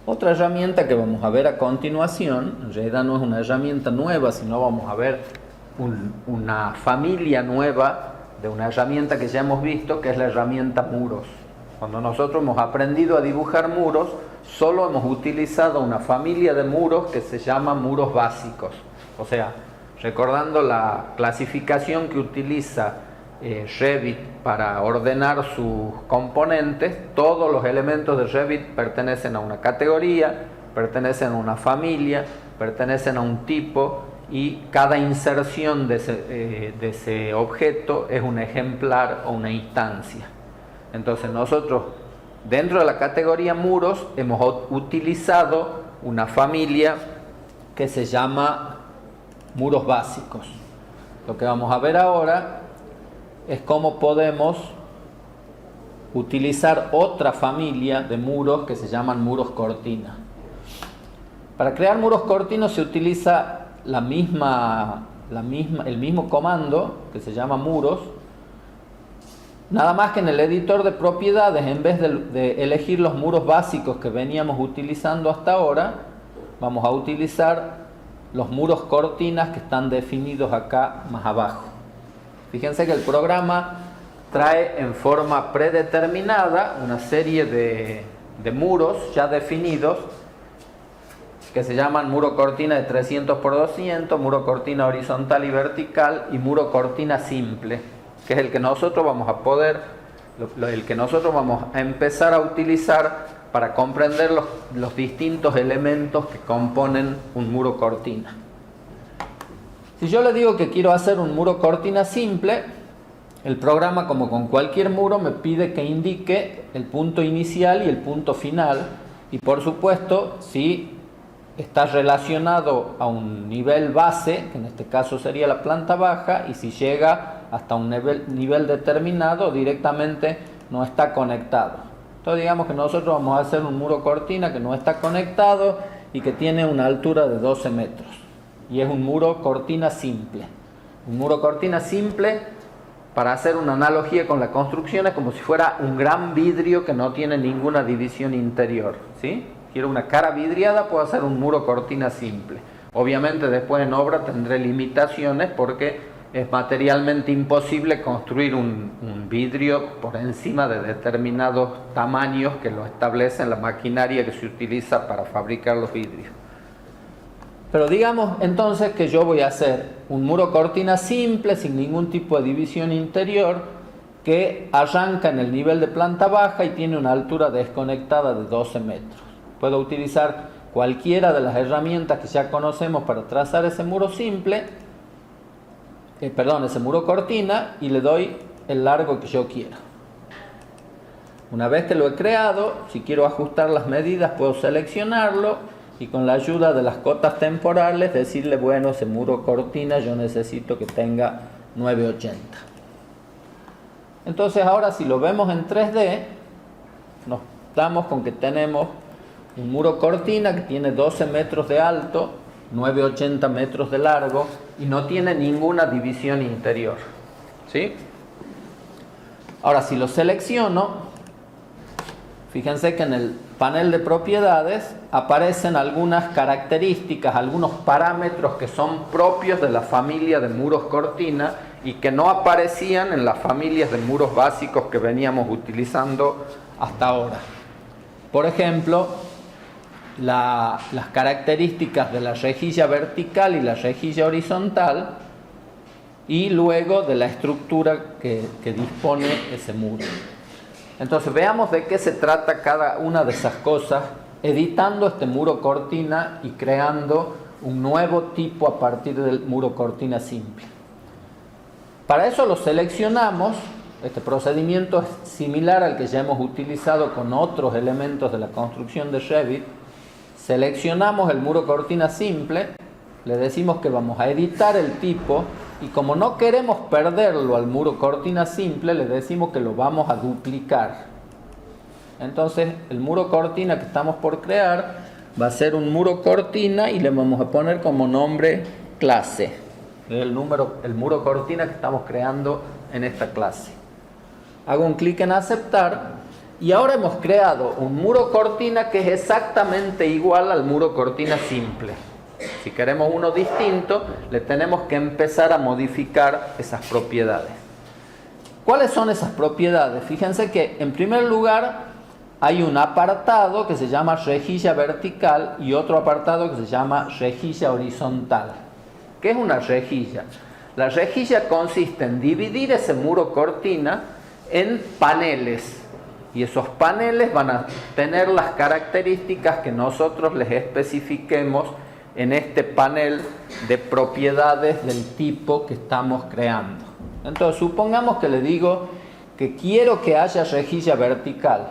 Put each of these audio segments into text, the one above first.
Otra herramienta que vamos a ver a continuación, en realidad no es una herramienta nueva, sino vamos a ver una familia nueva de una herramienta que ya hemos visto, que es la herramienta muros. Cuando nosotros hemos aprendido a dibujar muros, solo hemos utilizado una familia de muros que se llama muros básicos. O sea, recordando la clasificación que utiliza Revit para ordenar sus componentes, todos los elementos de Revit pertenecen a una categoría, pertenecen a una familia, pertenecen a un tipo, y cada inserción de ese objeto es un ejemplar o una instancia. Entonces nosotros, dentro de la categoría muros, hemos utilizado una familia que se llama muros básicos. Lo que vamos a ver ahora es cómo podemos utilizar otra familia de muros que se llaman muros cortina. Para crear muros cortinos se utiliza el mismo comando que se llama muros, nada más que en el editor de propiedades, en vez de elegir los muros básicos que veníamos utilizando hasta ahora, vamos a utilizar los muros cortinas que están definidos acá más abajo. Fíjense que el programa trae en forma predeterminada una serie de muros ya definidos que se llaman muro cortina de 300 por 200, muro cortina horizontal y vertical y muro cortina simple, que es el que nosotros vamos a empezar a utilizar para comprender los distintos elementos que componen un muro cortina. Si yo le digo que quiero hacer un muro cortina simple, el programa, como con cualquier muro, me pide que indique el punto inicial y el punto final, y por supuesto, si está relacionado a un nivel base, que en este caso sería la planta baja, y si llega hasta un nivel determinado, directamente no está conectado. Entonces digamos que nosotros vamos a hacer un muro cortina que no está conectado y que tiene una altura de 12 metros. Y es un muro cortina simple. Un muro cortina simple, para hacer una analogía con la construcción, es como si fuera un gran vidrio que no tiene ninguna división interior, ¿sí? Quiero una cara vidriada, puedo hacer un muro cortina simple. Obviamente después en obra tendré limitaciones porque es materialmente imposible construir un vidrio por encima de determinados tamaños que lo establece la maquinaria que se utiliza para fabricar los vidrios. Pero digamos entonces que yo voy a hacer un muro cortina simple, sin ningún tipo de división interior, que arranca en el nivel de planta baja y tiene una altura desconectada de 12 metros. Puedo utilizar cualquiera de las herramientas que ya conocemos para trazar ese muro simple, ese muro cortina, y le doy el largo que yo quiera. Una vez que lo he creado, si quiero ajustar las medidas, puedo seleccionarlo y con la ayuda de las cotas temporales decirle, bueno, ese muro cortina yo necesito que tenga 980. Entonces ahora, si lo vemos en 3D, nos damos con que tenemos un muro cortina que tiene 12 metros de alto, 980 metros de largo y no tiene ninguna división interior, ¿sí? Ahora, si lo selecciono, fíjense que en el panel de propiedades aparecen algunas características, algunos parámetros que son propios de la familia de muros cortina y que no aparecían en las familias de muros básicos que veníamos utilizando hasta ahora. Por ejemplo, las características de la rejilla vertical y la rejilla horizontal, y luego de la estructura que dispone ese muro. Entonces veamos de qué se trata cada una de esas cosas, editando este muro cortina y creando un nuevo tipo a partir del muro cortina simple. Para eso lo seleccionamos. Este procedimiento es similar al que ya hemos utilizado con otros elementos de la construcción de Revit. Seleccionamos el muro cortina simple, le decimos que vamos a editar el tipo, y como no queremos perderlo al muro cortina simple, le decimos que lo vamos a duplicar. Entonces el muro cortina que estamos por crear va a ser un muro cortina y le vamos a poner como nombre clase, el muro cortina que estamos creando en esta clase. Hago un clic en aceptar Y ahora hemos creado un muro cortina que es exactamente igual al muro cortina simple. Si queremos uno distinto, le tenemos que empezar a modificar esas propiedades. ¿Cuáles son esas propiedades? Fíjense que en primer lugar hay un apartado que se llama rejilla vertical y otro apartado que se llama rejilla horizontal. ¿Qué es una rejilla? La rejilla consiste en dividir ese muro cortina en paneles. Y esos paneles van a tener las características que nosotros les especifiquemos en este panel de propiedades del tipo que estamos creando. Entonces, supongamos que le digo que quiero que haya rejilla vertical.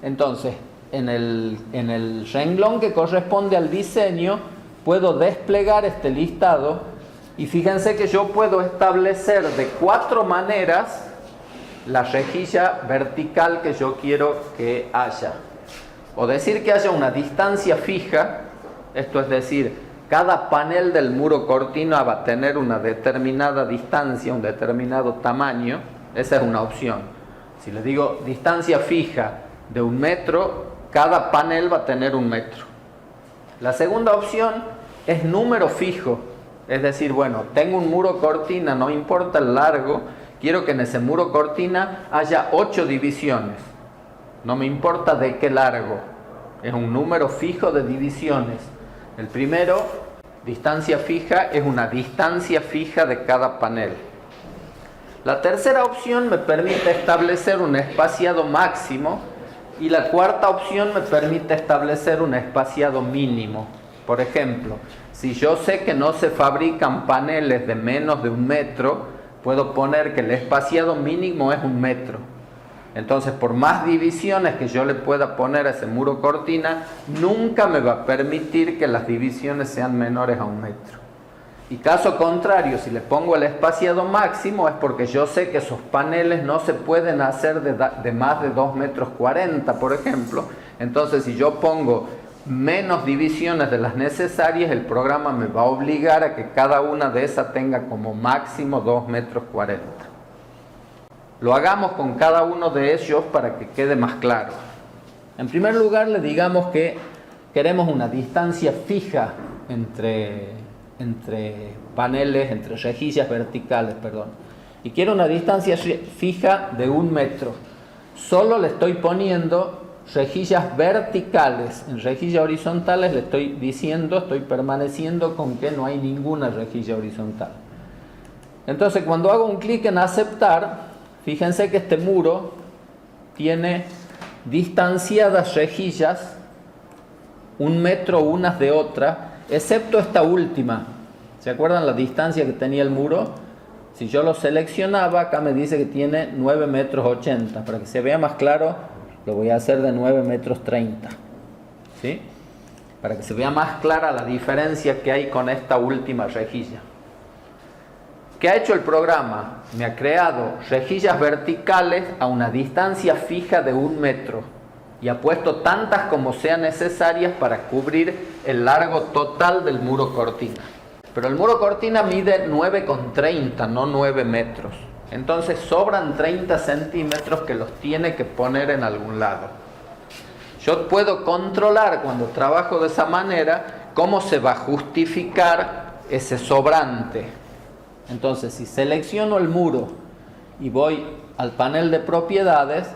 Entonces, en el renglón que corresponde al diseño, puedo desplegar este listado y fíjense que yo puedo establecer de 4 maneras la rejilla vertical que yo quiero que haya. O decir que haya una distancia fija, esto es decir, cada panel del muro cortina va a tener una determinada distancia, un determinado tamaño. Esa es una opción. Si le digo distancia fija de 1 metro, cada panel va a tener 1 metro. La segunda opción es número fijo. Es decir, bueno, tengo un muro cortina, no importa el largo, quiero que en ese muro cortina haya 8 divisiones. No me importa de qué largo. Es un número fijo de divisiones. El primero, distancia fija, es una distancia fija de cada panel. La tercera opción me permite establecer un espaciado máximo y la cuarta opción me permite establecer un espaciado mínimo. Por ejemplo, si yo sé que no se fabrican paneles de menos de 1 metro, puedo poner que el espaciado mínimo es 1 metro. Entonces, por más divisiones que yo le pueda poner a ese muro cortina, nunca me va a permitir que las divisiones sean menores a 1 metro. Y caso contrario, si le pongo el espaciado máximo, es porque yo sé que esos paneles no se pueden hacer de más de 2,40 metros, por ejemplo. Entonces, si yo pongo menos divisiones de las necesarias, el programa me va a obligar a que cada una de esas tenga como máximo 2,40 metros. Lo hagamos con cada uno de ellos para que quede más claro. En primer lugar, le digamos que queremos una distancia fija entre paneles, entre rejillas verticales, y quiero una distancia fija de 1 metro. Solo le estoy poniendo rejillas verticales. En rejillas horizontales le estoy diciendo, estoy permaneciendo con que no hay ninguna rejilla horizontal. Entonces, cuando hago un clic en aceptar, fíjense que este muro tiene distanciadas rejillas, 1 metro unas de otras, excepto esta última. ¿Se acuerdan la distancia que tenía el muro? Si yo lo seleccionaba, acá me dice que tiene 9,80 metros. Para que se vea más claro, lo voy a hacer de 9,30 metros. ¿Sí? Para que se vea más clara la diferencia que hay con esta última rejilla. ¿Qué ha hecho el programa? Me ha creado rejillas verticales a una distancia fija de 1 metro y ha puesto tantas como sean necesarias para cubrir el largo total del muro cortina. Pero el muro cortina mide 9,30, no 9 metros. Entonces sobran 30 centímetros que los tiene que poner en algún lado. Yo puedo controlar cuando trabajo de esa manera cómo se va a justificar ese sobrante. Entonces, si selecciono el muro y voy al panel de propiedades,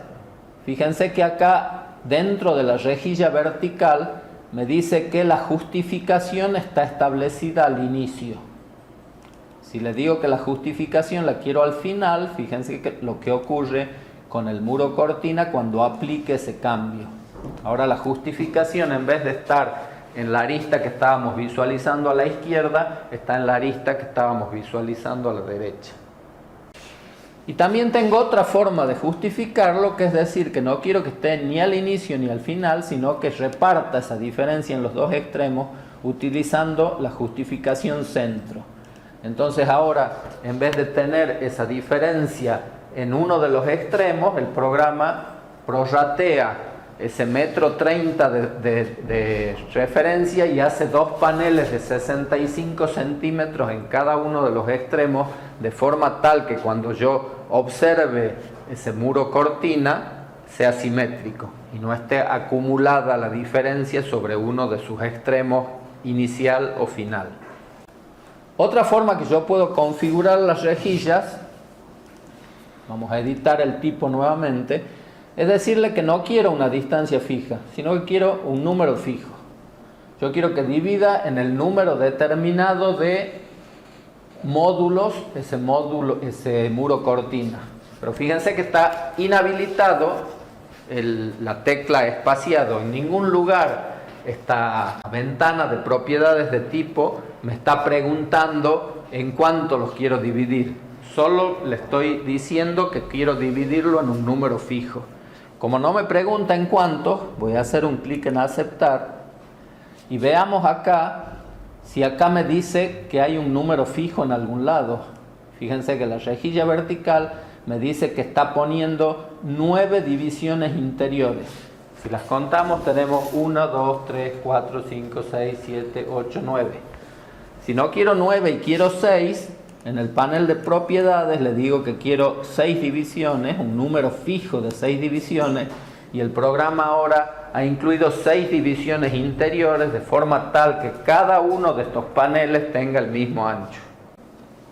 fíjense que acá dentro de la rejilla vertical me dice que la justificación está establecida al inicio. Si le digo que la justificación la quiero al final, fíjense que lo que ocurre con el muro cortina cuando aplique ese cambio. Ahora la justificación, en vez de estar en la arista que estábamos visualizando a la izquierda, está en la arista que estábamos visualizando a la derecha. Y también tengo otra forma de justificarlo, que es decir, que no quiero que esté ni al inicio ni al final, sino que reparta esa diferencia en los dos extremos utilizando la justificación centro. Entonces ahora, en vez de tener esa diferencia en uno de los extremos, el programa prorratea ese 1,30 metros de referencia y hace 2 paneles de 65 centímetros en cada uno de los extremos, de forma tal que cuando yo observe ese muro cortina, sea simétrico y no esté acumulada la diferencia sobre uno de sus extremos inicial o final. Otra forma que yo puedo configurar las rejillas, vamos a editar el tipo nuevamente, es decirle que no quiero una distancia fija, sino que quiero un número fijo. Yo quiero que divida en el número determinado de módulos ese muro cortina. Pero fíjense que está inhabilitado la tecla espaciado. En ningún lugar esta ventana de propiedades de tipo me está preguntando en cuánto los quiero dividir. Solo le estoy diciendo que quiero dividirlo en un número fijo. Como no me pregunta en cuánto, voy a hacer un clic en aceptar y veamos acá si acá me dice que hay un número fijo en algún lado. Fíjense que la rejilla vertical me dice que está poniendo 9 divisiones interiores. Si las contamos tenemos 1, 2, 3, 4, 5, 6, 7, 8, 9. Si no quiero 9 y quiero 6, en el panel de propiedades le digo que quiero 6 divisiones, un número fijo de 6 divisiones, y el programa ahora ha incluido 6 divisiones interiores de forma tal que cada uno de estos paneles tenga el mismo ancho.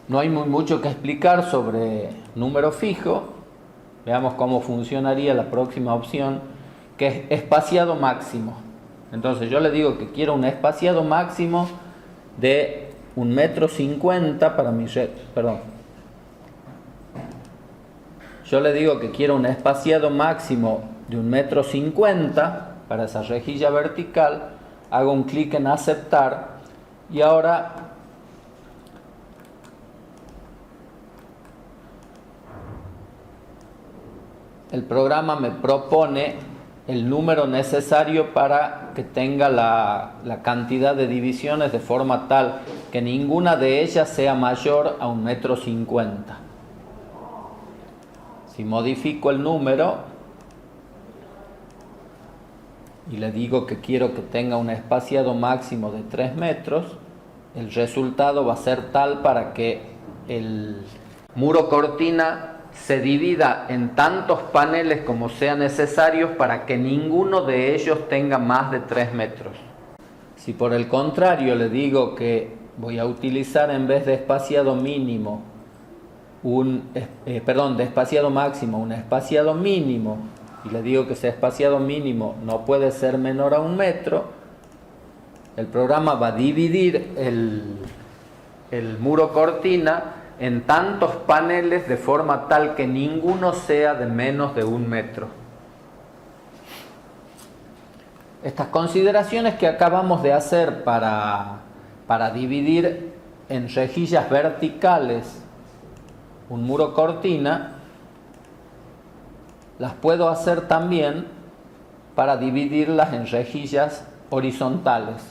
No hay mucho que explicar sobre número fijo. Veamos cómo funcionaría la próxima opción, que es espaciado máximo. Entonces yo le digo que quiero un espaciado máximo de 1,50 m para mi red. Yo le digo que quiero un espaciado máximo de 1,50 m para esa rejilla vertical. Hago un clic en aceptar y ahora el programa me propone el número necesario para que tenga la cantidad de divisiones de forma tal que ninguna de ellas sea mayor a 1,50 m. Si modifico el número y le digo que quiero que tenga un espaciado máximo de 3 metros, el resultado va a ser tal para que el muro cortina se divida en tantos paneles como sean necesarios para que ninguno de ellos tenga más de 3 metros. Si por el contrario le digo que voy a utilizar en vez de espaciado mínimo de espaciado máximo, un espaciado mínimo, y le digo que ese espaciado mínimo no puede ser menor a 1 metro, el programa va a dividir el muro cortina en tantos paneles de forma tal que ninguno sea de menos de 1 metro. Estas consideraciones que acabamos de hacer para dividir en rejillas verticales un muro cortina, las puedo hacer también para dividirlas en rejillas horizontales.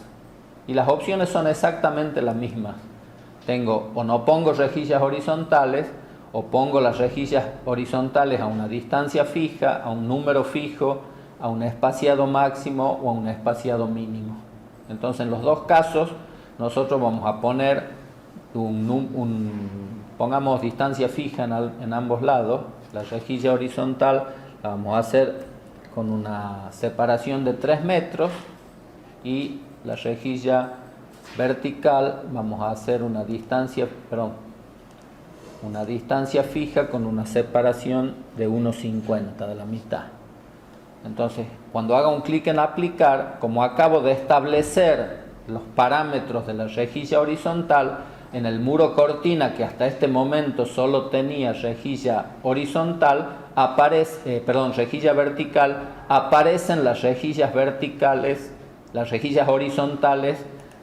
Y las opciones son exactamente las mismas. O no pongo rejillas horizontales, o pongo las rejillas horizontales a una distancia fija, a un número fijo, a un espaciado máximo o a un espaciado mínimo. Entonces, en los dos casos, nosotros vamos a poner pongamos distancia fija en ambos lados. La rejilla horizontal la vamos a hacer con una separación de 3 metros y la rejilla vertical vamos a hacer una distancia fija con una separación de 1,50 de la mitad. Entonces, cuando haga un clic en aplicar, como acabo de establecer los parámetros de la rejilla horizontal, en el muro cortina que hasta este momento solo tenía rejilla vertical, aparecen las rejillas verticales, las rejillas horizontales,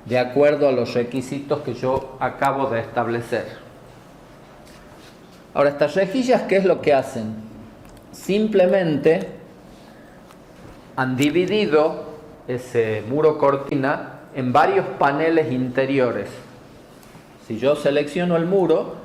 de acuerdo a los requisitos que yo acabo de establecer. Ahora, estas rejillas, ¿qué es lo que hacen? Simplemente han dividido ese muro cortina en varios paneles interiores. Si yo selecciono el muro,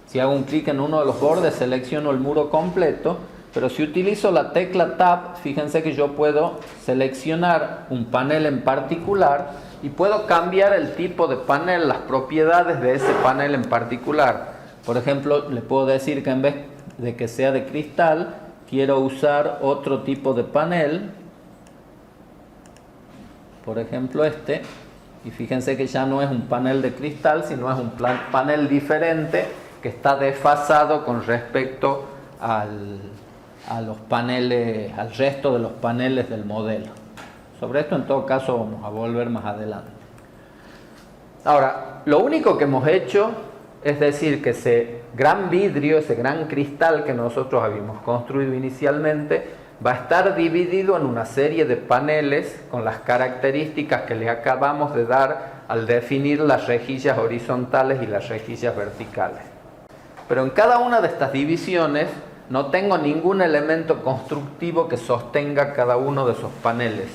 si hago un clic en uno de los bordes, selecciono el muro completo, pero si utilizo la tecla Tab, fíjense que yo puedo seleccionar un panel en particular y puedo cambiar el tipo de panel, las propiedades de ese panel en particular. Por ejemplo, le puedo decir que en vez de que sea de cristal, quiero usar otro tipo de panel, por ejemplo este, y fíjense que ya no es un panel de cristal, sino es un panel diferente que está desfasado con respecto a los paneles, al resto de los paneles del modelo. Sobre esto en todo caso vamos a volver más adelante. Ahora, lo único que hemos hecho es decir que ese gran vidrio, ese gran cristal que nosotros habíamos construido inicialmente, va a estar dividido en una serie de paneles con las características que le acabamos de dar al definir las rejillas horizontales y las rejillas verticales. Pero en cada una de estas divisiones no tengo ningún elemento constructivo que sostenga cada uno de esos paneles.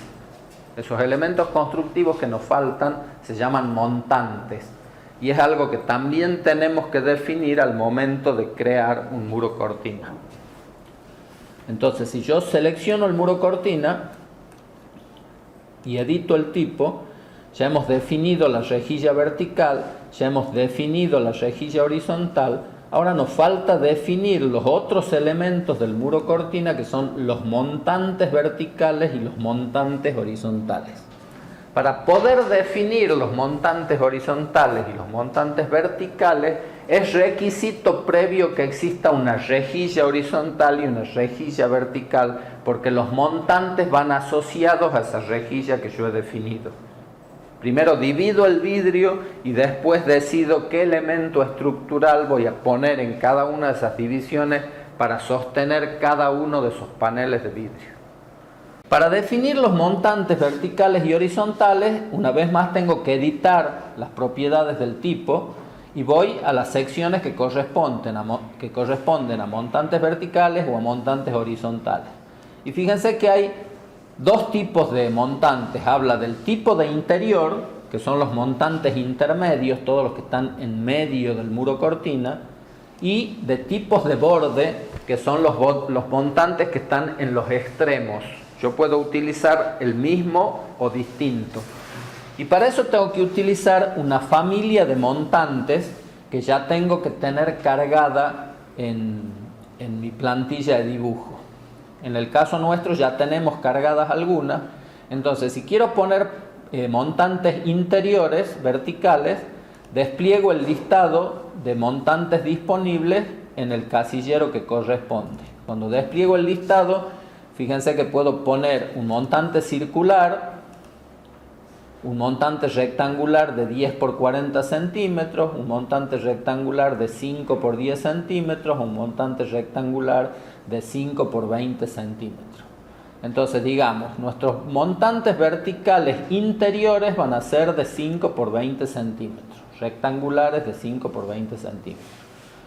Esos elementos constructivos que nos faltan se llaman montantes. Y es algo que también tenemos que definir al momento de crear un muro cortina. Entonces, si yo selecciono el muro cortina y edito el tipo, ya hemos definido la rejilla vertical, ya hemos definido la rejilla horizontal. Ahora nos falta definir los otros elementos del muro cortina, que son los montantes verticales y los montantes horizontales. Para poder definir los montantes horizontales y los montantes verticales, es requisito previo que exista una rejilla horizontal y una rejilla vertical, porque los montantes van asociados a esa rejilla que yo he definido. Primero divido el vidrio y después decido qué elemento estructural voy a poner en cada una de esas divisiones para sostener cada uno de esos paneles de vidrio. Para definir los montantes verticales y horizontales, una vez más tengo que editar las propiedades del tipo y voy a las secciones que corresponden a montantes verticales o a montantes horizontales. Y fíjense que hay dos tipos de montantes. Habla del tipo de interior, que son los montantes intermedios, todos los que están en medio del muro cortina, y de tipos de borde, que son los montantes que están en los extremos. Yo puedo utilizar el mismo o distinto. Y para eso tengo que utilizar una familia de montantes que ya tengo que tener cargada en mi plantilla de dibujo. En el caso nuestro ya tenemos cargadas algunas. Entonces, si quiero poner montantes interiores verticales, despliego el listado de montantes disponibles en el casillero que corresponde. Cuando despliego el listado, fíjense que puedo poner un montante circular, un montante rectangular de 10 por 40 centímetros, un montante rectangular de 5 por 10 centímetros, un montante rectangular de 5 por 20 centímetros. Entonces, digamos, nuestros montantes verticales interiores van a ser de 5 por 20 centímetros, rectangulares de 5 por 20 centímetros.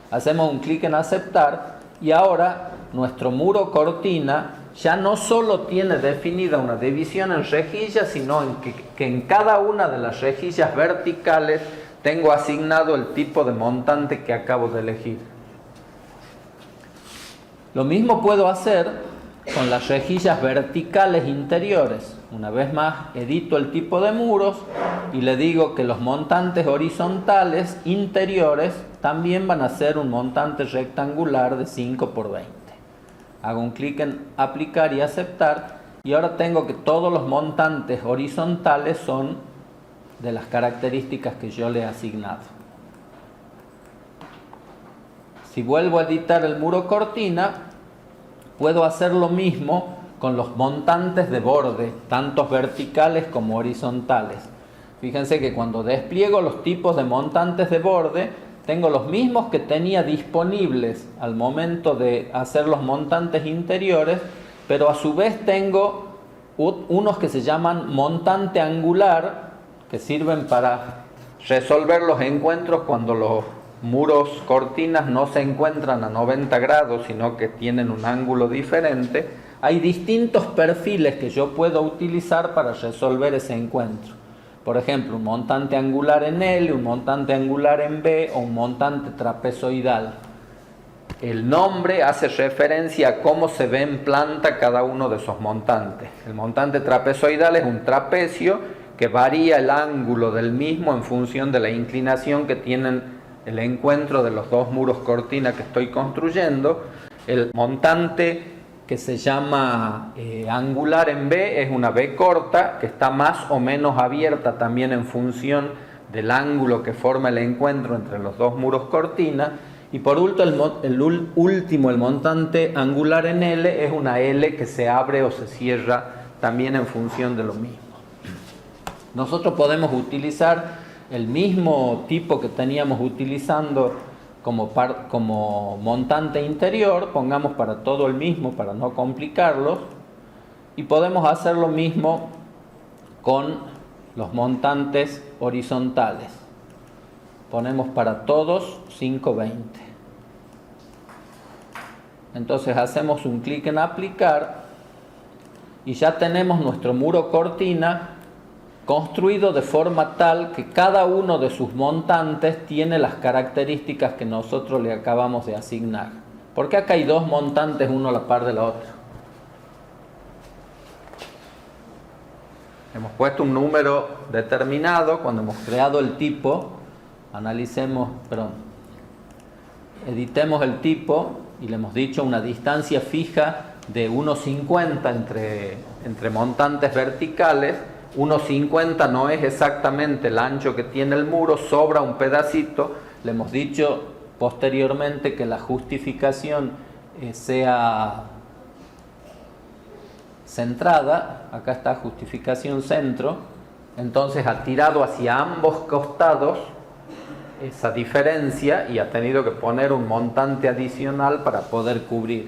Hacemos un clic en aceptar y ahora nuestro muro cortina ya no solo tiene definida una división en rejillas, sino que en cada una de las rejillas verticales tengo asignado el tipo de montante que acabo de elegir. Lo mismo puedo hacer con las rejillas verticales interiores. Una vez más, edito el tipo de muros y le digo que los montantes horizontales interiores también van a ser un montante rectangular de 5 por 20. Hago un clic en aplicar y aceptar y ahora tengo que todos los montantes horizontales son de las características que yo le he asignado. Si vuelvo a editar el muro cortina, puedo hacer lo mismo con los montantes de borde, tanto verticales como horizontales. Fíjense que cuando despliego los tipos de montantes de borde, tengo los mismos que tenía disponibles al momento de hacer los montantes interiores, pero a su vez tengo unos que se llaman montante angular, que sirven para resolver los encuentros cuando los muros cortinas no se encuentran a 90 grados, sino que tienen un ángulo diferente. Hay distintos perfiles que yo puedo utilizar para resolver ese encuentro. Por ejemplo, un montante angular en L, un montante angular en B o un montante trapezoidal. El nombre hace referencia a cómo se ve en planta cada uno de esos montantes. El montante trapezoidal es un trapecio que varía el ángulo del mismo en función de la inclinación que tienen el encuentro de los dos muros cortina que estoy construyendo. El montante que se llama angular en B, es una B corta, que está más o menos abierta también en función del ángulo que forma el encuentro entre los dos muros cortina. Y por último, el montante angular en L es una L que se abre o se cierra también en función de lo mismo. Nosotros podemos utilizar el mismo tipo que teníamos utilizando como montante interior, pongamos para todo el mismo para no complicarlos, y podemos hacer lo mismo con los montantes horizontales. Ponemos para todos 520. Entonces hacemos un clic en aplicar y ya tenemos nuestro muro cortina construido de forma tal que cada uno de sus montantes tiene las características que nosotros le acabamos de asignar. ¿Por qué acá hay dos montantes uno a la par de la otra? Hemos puesto un número determinado cuando hemos creado el tipo. Editemos el tipo y le hemos dicho una distancia fija de 1,50 entre montantes verticales. 1,50 no es exactamente el ancho que tiene el muro, sobra un pedacito. Le hemos dicho posteriormente que la justificación sea centrada. Acá está justificación centro. Entonces ha tirado hacia ambos costados esa diferencia y ha tenido que poner un montante adicional para poder cubrir.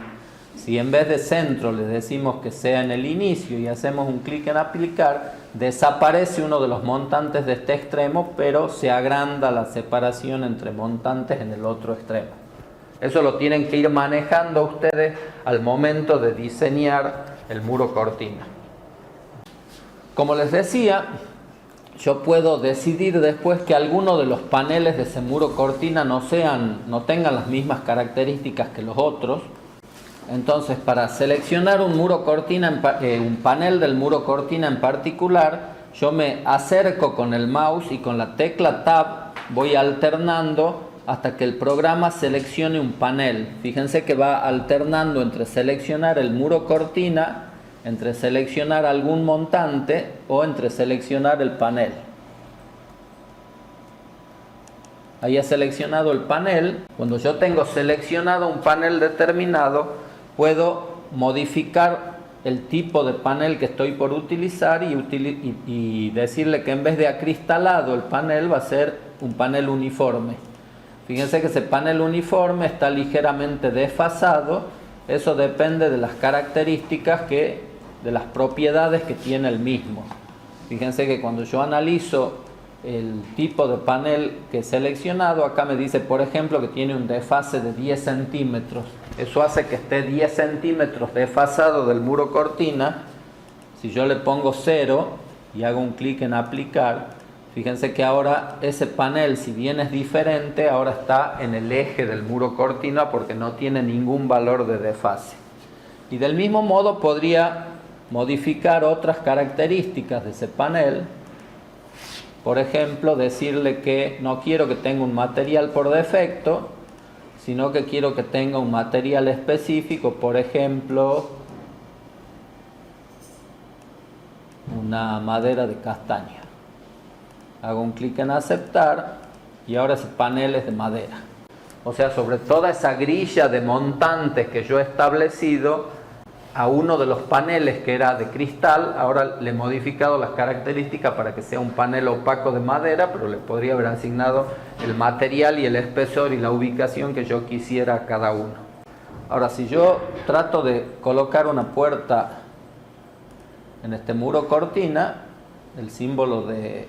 Si en vez de centro le decimos que sea en el inicio y hacemos un clic en aplicar, desaparece uno de los montantes de este extremo, pero se agranda la separación entre montantes en el otro extremo. Eso lo tienen que ir manejando ustedes al momento de diseñar el muro cortina. Como les decía, yo puedo decidir después que alguno de los paneles de ese muro cortina no tengan las mismas características que los otros. Entonces, para seleccionar un muro cortina, un panel del muro cortina en particular, yo me acerco con el mouse y con la tecla Tab voy alternando hasta que el programa seleccione un panel. Fíjense que va alternando entre seleccionar el muro cortina, entre seleccionar algún montante o entre seleccionar el panel. Ahí he seleccionado el panel. Cuando yo tengo seleccionado un panel determinado, puedo modificar el tipo de panel que estoy por utilizar y decirle que en vez de acristalado el panel va a ser un panel uniforme. Fíjense que ese panel uniforme está ligeramente desfasado. Eso depende de las características de las propiedades que tiene el mismo. Fíjense que cuando yo analizo el tipo de panel que he seleccionado, acá me dice, por ejemplo, que tiene un desfase de 10 centímetros. Eso hace que esté 10 centímetros desfasado del muro cortina. Si yo le pongo 0 y hago un clic en aplicar, fíjense que ahora ese panel, si bien es diferente, ahora está en el eje del muro cortina porque no tiene ningún valor de desfase. Y del mismo modo podría modificar otras características de ese panel. Por ejemplo, decirle que no quiero que tenga un material por defecto, sino que quiero que tenga un material específico, por ejemplo, una madera de castaña. Hago un clic en aceptar y ahora ese panel es de madera. O sea, sobre toda esa grilla de montantes que yo he establecido, a uno de los paneles que era de cristal, ahora le he modificado las características para que sea un panel opaco de madera, pero le podría haber asignado el material y el espesor y la ubicación que yo quisiera a cada uno. Ahora, si yo trato de colocar una puerta en este muro cortina, el símbolo de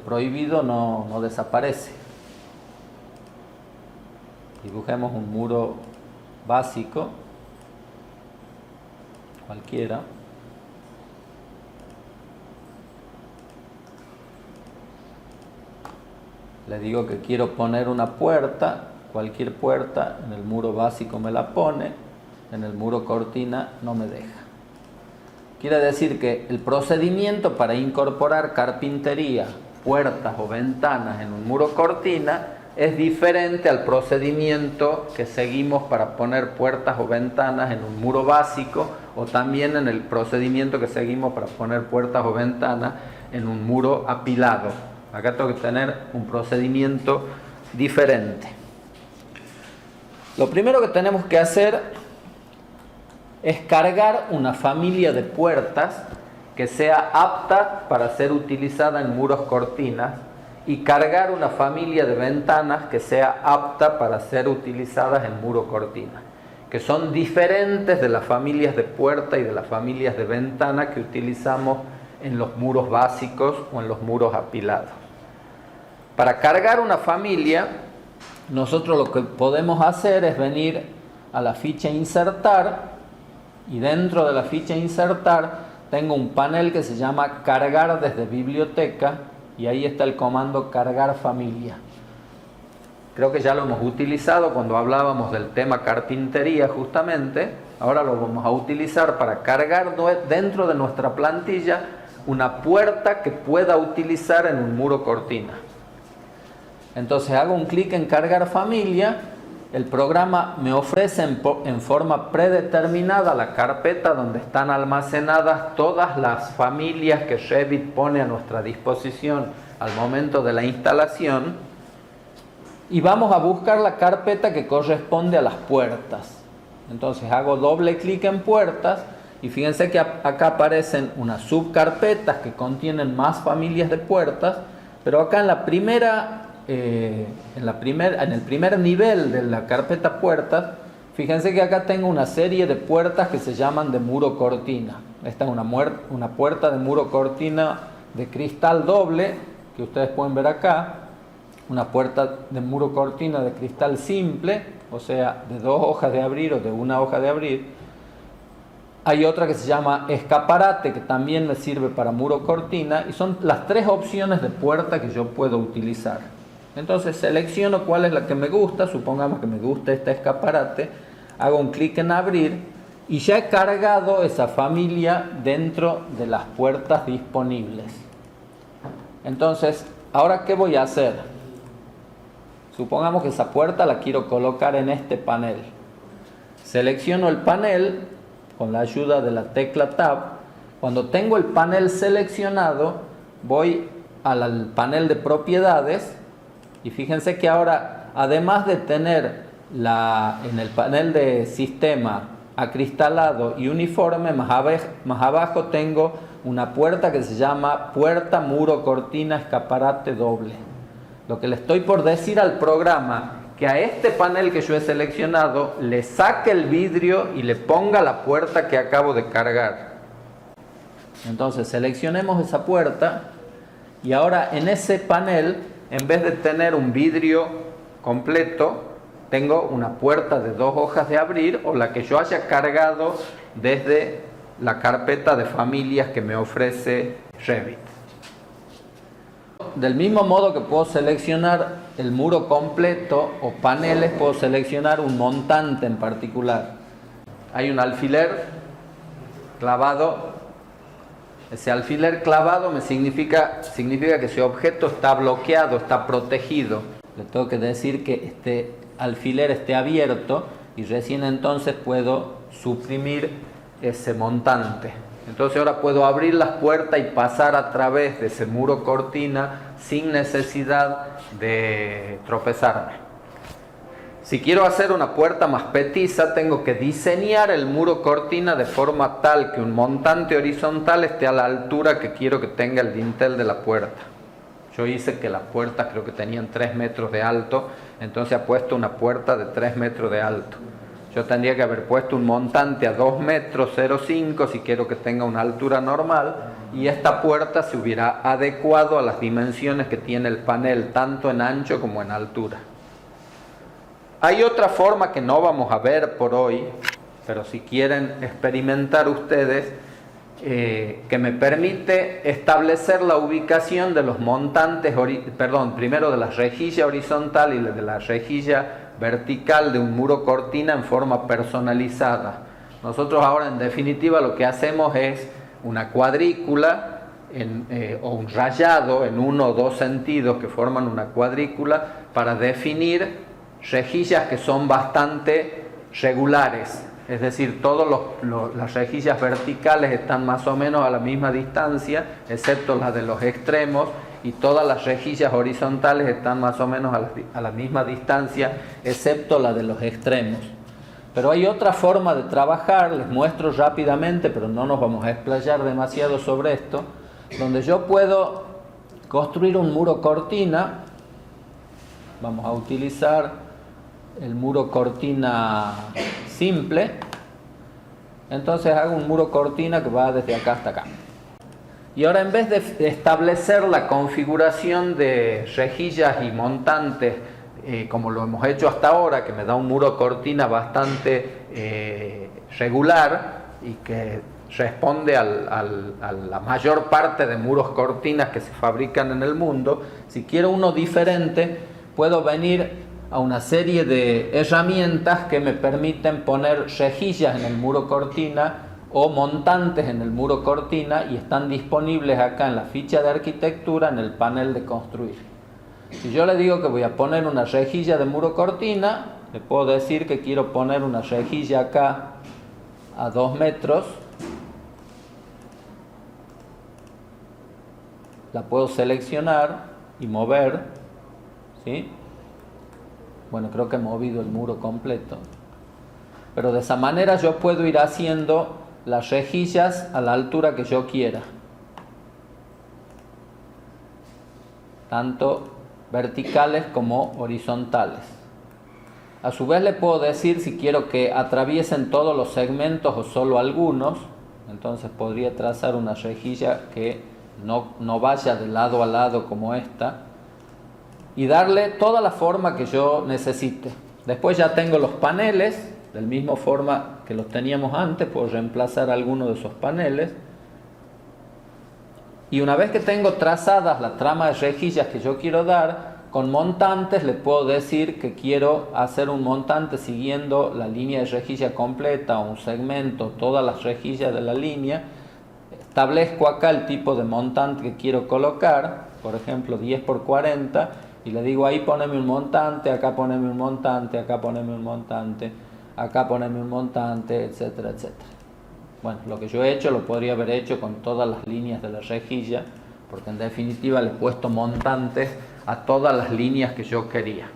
prohibido no desaparece. Dibujemos un muro básico, cualquiera. Le digo que quiero poner una puerta, cualquier puerta, en el muro básico me la pone, en el muro cortina no me deja. Quiere decir que el procedimiento para incorporar carpintería, puertas o ventanas en un muro cortina es diferente al procedimiento que seguimos para poner puertas o ventanas en un muro básico, o también en el procedimiento que seguimos para poner puertas o ventanas en un muro apilado. Acá tengo que tener un procedimiento diferente. Lo primero que tenemos que hacer es cargar una familia de puertas que sea apta para ser utilizada en muros cortinas, y cargar una familia de ventanas que sea apta para ser utilizadas en muro cortina, que son diferentes de las familias de puerta y de las familias de ventana que utilizamos en los muros básicos o en los muros apilados. Para cargar una familia, nosotros lo que podemos hacer es venir a la ficha insertar, y dentro de la ficha insertar tengo un panel que se llama cargar desde biblioteca, y ahí está el comando cargar familia. Creo que ya lo hemos utilizado cuando hablábamos del tema carpintería justamente. Ahora lo vamos a utilizar para cargar dentro de nuestra plantilla una puerta que pueda utilizar en un muro cortina. Entonces hago un clic en cargar familia, el programa me ofrece en forma predeterminada la carpeta donde están almacenadas todas las familias que Revit pone a nuestra disposición al momento de la instalación, y vamos a buscar la carpeta que corresponde a las puertas. Entonces hago doble clic en puertas y fíjense que acá aparecen unas subcarpetas que contienen más familias de puertas, pero acá en el primer nivel de la carpeta puertas, fíjense que acá tengo una serie de puertas que se llaman de muro cortina. Esta es una puerta de muro cortina de cristal doble, que ustedes pueden ver acá. Una puerta de muro cortina de cristal simple, o sea, de 2 hojas de abrir o de 1 hoja de abrir. Hay otra que se llama escaparate, que también me sirve para muro cortina, y son las 3 opciones de puerta que yo puedo utilizar. Entonces selecciono cuál es la que me gusta. Supongamos que me gusta esta escaparate, hago un clic en abrir y ya he cargado esa familia dentro de las puertas disponibles. Entonces, ¿ahora qué voy a hacer? Supongamos que esa puerta la quiero colocar en este panel. Selecciono el panel con la ayuda de la tecla Tab. Cuando tengo el panel seleccionado, voy al panel de propiedades. Y fíjense que ahora, además de tener en el panel de sistema acristalado y uniforme, más abajo tengo una puerta que se llama puerta muro cortina escaparate doble. Lo que le estoy por decir al programa, que a este panel que yo he seleccionado le saque el vidrio y le ponga la puerta que acabo de cargar. Entonces seleccionemos esa puerta y ahora en ese panel, en vez de tener un vidrio completo, tengo una puerta de 2 hojas de abrir, o la que yo haya cargado desde la carpeta de familias que me ofrece Revit. Del mismo modo que puedo seleccionar el muro completo o paneles, puedo seleccionar un montante en particular. Hay un alfiler clavado. Ese alfiler clavado significa que ese objeto está bloqueado, está protegido. Le tengo que decir que este alfiler esté abierto y recién entonces puedo suprimir ese montante. Entonces ahora puedo abrir las puertas y pasar a través de ese muro cortina sin necesidad de tropezarme. Si quiero hacer una puerta más petiza, tengo que diseñar el muro cortina de forma tal que un montante horizontal esté a la altura que quiero que tenga el dintel de la puerta. Yo hice que las puertas creo que tenían 3 metros de alto, entonces he puesto una puerta de 3 metros de alto. Yo tendría que haber puesto un montante a 2 metros 0,5 si quiero que tenga una altura normal, y esta puerta se hubiera adecuado a las dimensiones que tiene el panel, tanto en ancho como en altura. Hay otra forma que no vamos a ver por hoy, pero si quieren experimentar ustedes, que me permite establecer la ubicación de los montantes, primero de la rejilla horizontal y de la rejilla vertical de un muro cortina en forma personalizada. Nosotros ahora en definitiva lo que hacemos es una cuadrícula o un rayado en 1 o 2 sentidos que forman una cuadrícula para definir rejillas que son bastante regulares. Es decir, todas las rejillas verticales están más o menos a la misma distancia, excepto las de los extremos, y todas las rejillas horizontales están más o menos a la misma distancia, excepto la de los extremos. Pero hay otra forma de trabajar, les muestro rápidamente, pero no nos vamos a explayar demasiado sobre esto, donde yo puedo construir un muro cortina. Vamos a utilizar el muro cortina simple. Entonces hago un muro cortina que va desde acá hasta acá. Y ahora, en vez de establecer la configuración de rejillas y montantes como lo hemos hecho hasta ahora, que me da un muro cortina bastante regular y que responde a la mayor parte de muros cortinas que se fabrican en el mundo, si quiero uno diferente, puedo venir a una serie de herramientas que me permiten poner rejillas en el muro cortina o montantes en el muro cortina, y están disponibles acá en la ficha de arquitectura en el panel de construir. Si yo le digo que voy a poner una rejilla de muro cortina, le puedo decir que quiero poner una rejilla acá a 2 metros. La puedo seleccionar y mover, ¿sí? Bueno, creo que he movido el muro completo. Pero de esa manera yo puedo ir haciendo las rejillas a la altura que yo quiera, tanto verticales como horizontales. A su vez le puedo decir si quiero que atraviesen todos los segmentos o solo algunos. Entonces podría trazar una rejilla que no vaya de lado a lado como esta, y darle toda la forma que yo necesite. Después ya tengo los paneles, del mismo forma que los teníamos antes, puedo reemplazar alguno de esos paneles. Y una vez que tengo trazadas la trama de rejillas que yo quiero dar, con montantes le puedo decir que quiero hacer un montante siguiendo la línea de rejilla completa o un segmento, todas las rejillas de la línea. Establezco acá el tipo de montante que quiero colocar, por ejemplo 10 por 40, y le digo ahí poneme un montante, acá poneme un montante, acá poneme un montante, acá poneme un montante, etcétera, etcétera. Bueno, lo que yo he hecho lo podría haber hecho con todas las líneas de la rejilla, porque en definitiva le he puesto montantes a todas las líneas que yo quería.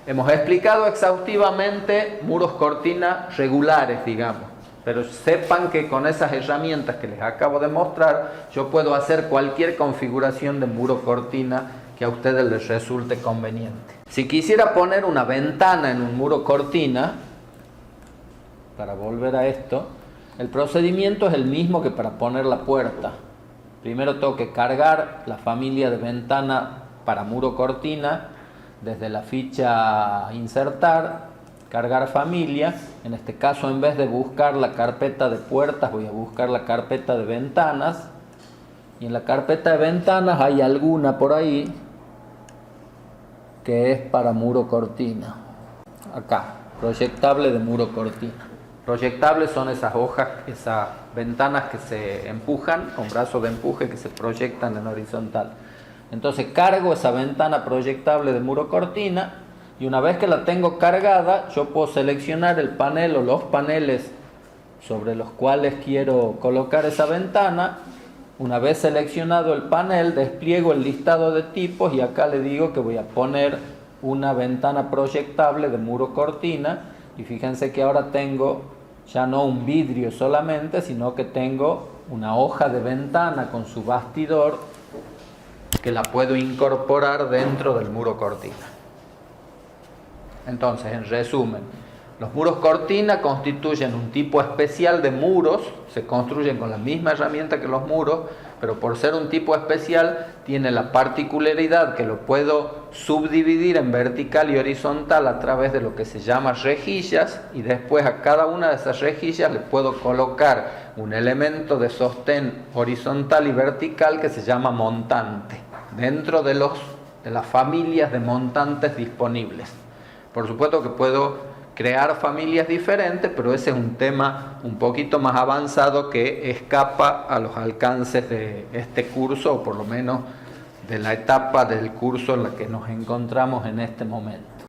Hemos explicado exhaustivamente muros cortina regulares, digamos, pero sepan que con esas herramientas que les acabo de mostrar, yo puedo hacer cualquier configuración de muro cortina que a ustedes les resulte conveniente. Si quisiera poner una ventana en un muro cortina, para volver a esto, el procedimiento es el mismo que para poner la puerta. Primero tengo que cargar la familia de ventana para muro cortina desde la ficha insertar, cargar familia. En este caso, en vez de buscar la carpeta de puertas, voy a buscar la carpeta de ventanas, y en la carpeta de ventanas hay alguna por ahí que es para muro cortina. Acá, proyectable de muro cortina. Proyectables son esas hojas, esas ventanas que se empujan con brazos de empuje que se proyectan en horizontal. Entonces cargo esa ventana proyectable de muro cortina, y una vez que la tengo cargada, yo puedo seleccionar el panel o los paneles sobre los cuales quiero colocar esa ventana. Una vez seleccionado el panel, despliego el listado de tipos y acá le digo que voy a poner una ventana proyectable de muro cortina, y fíjense que ahora tengo ya no un vidrio solamente, sino que tengo una hoja de ventana con su bastidor que la puedo incorporar dentro del muro cortina. Entonces, en resumen, los muros cortina constituyen un tipo especial de muros, se construyen con la misma herramienta que los muros, pero por ser un tipo especial tiene la particularidad que lo puedo subdividir en vertical y horizontal a través de lo que se llama rejillas, y después a cada una de esas rejillas le puedo colocar un elemento de sostén horizontal y vertical que se llama montante, dentro de las familias de montantes disponibles. Por supuesto que puedo crear familias diferentes, pero ese es un tema un poquito más avanzado que escapa a los alcances de este curso, o por lo menos de la etapa del curso en la que nos encontramos en este momento.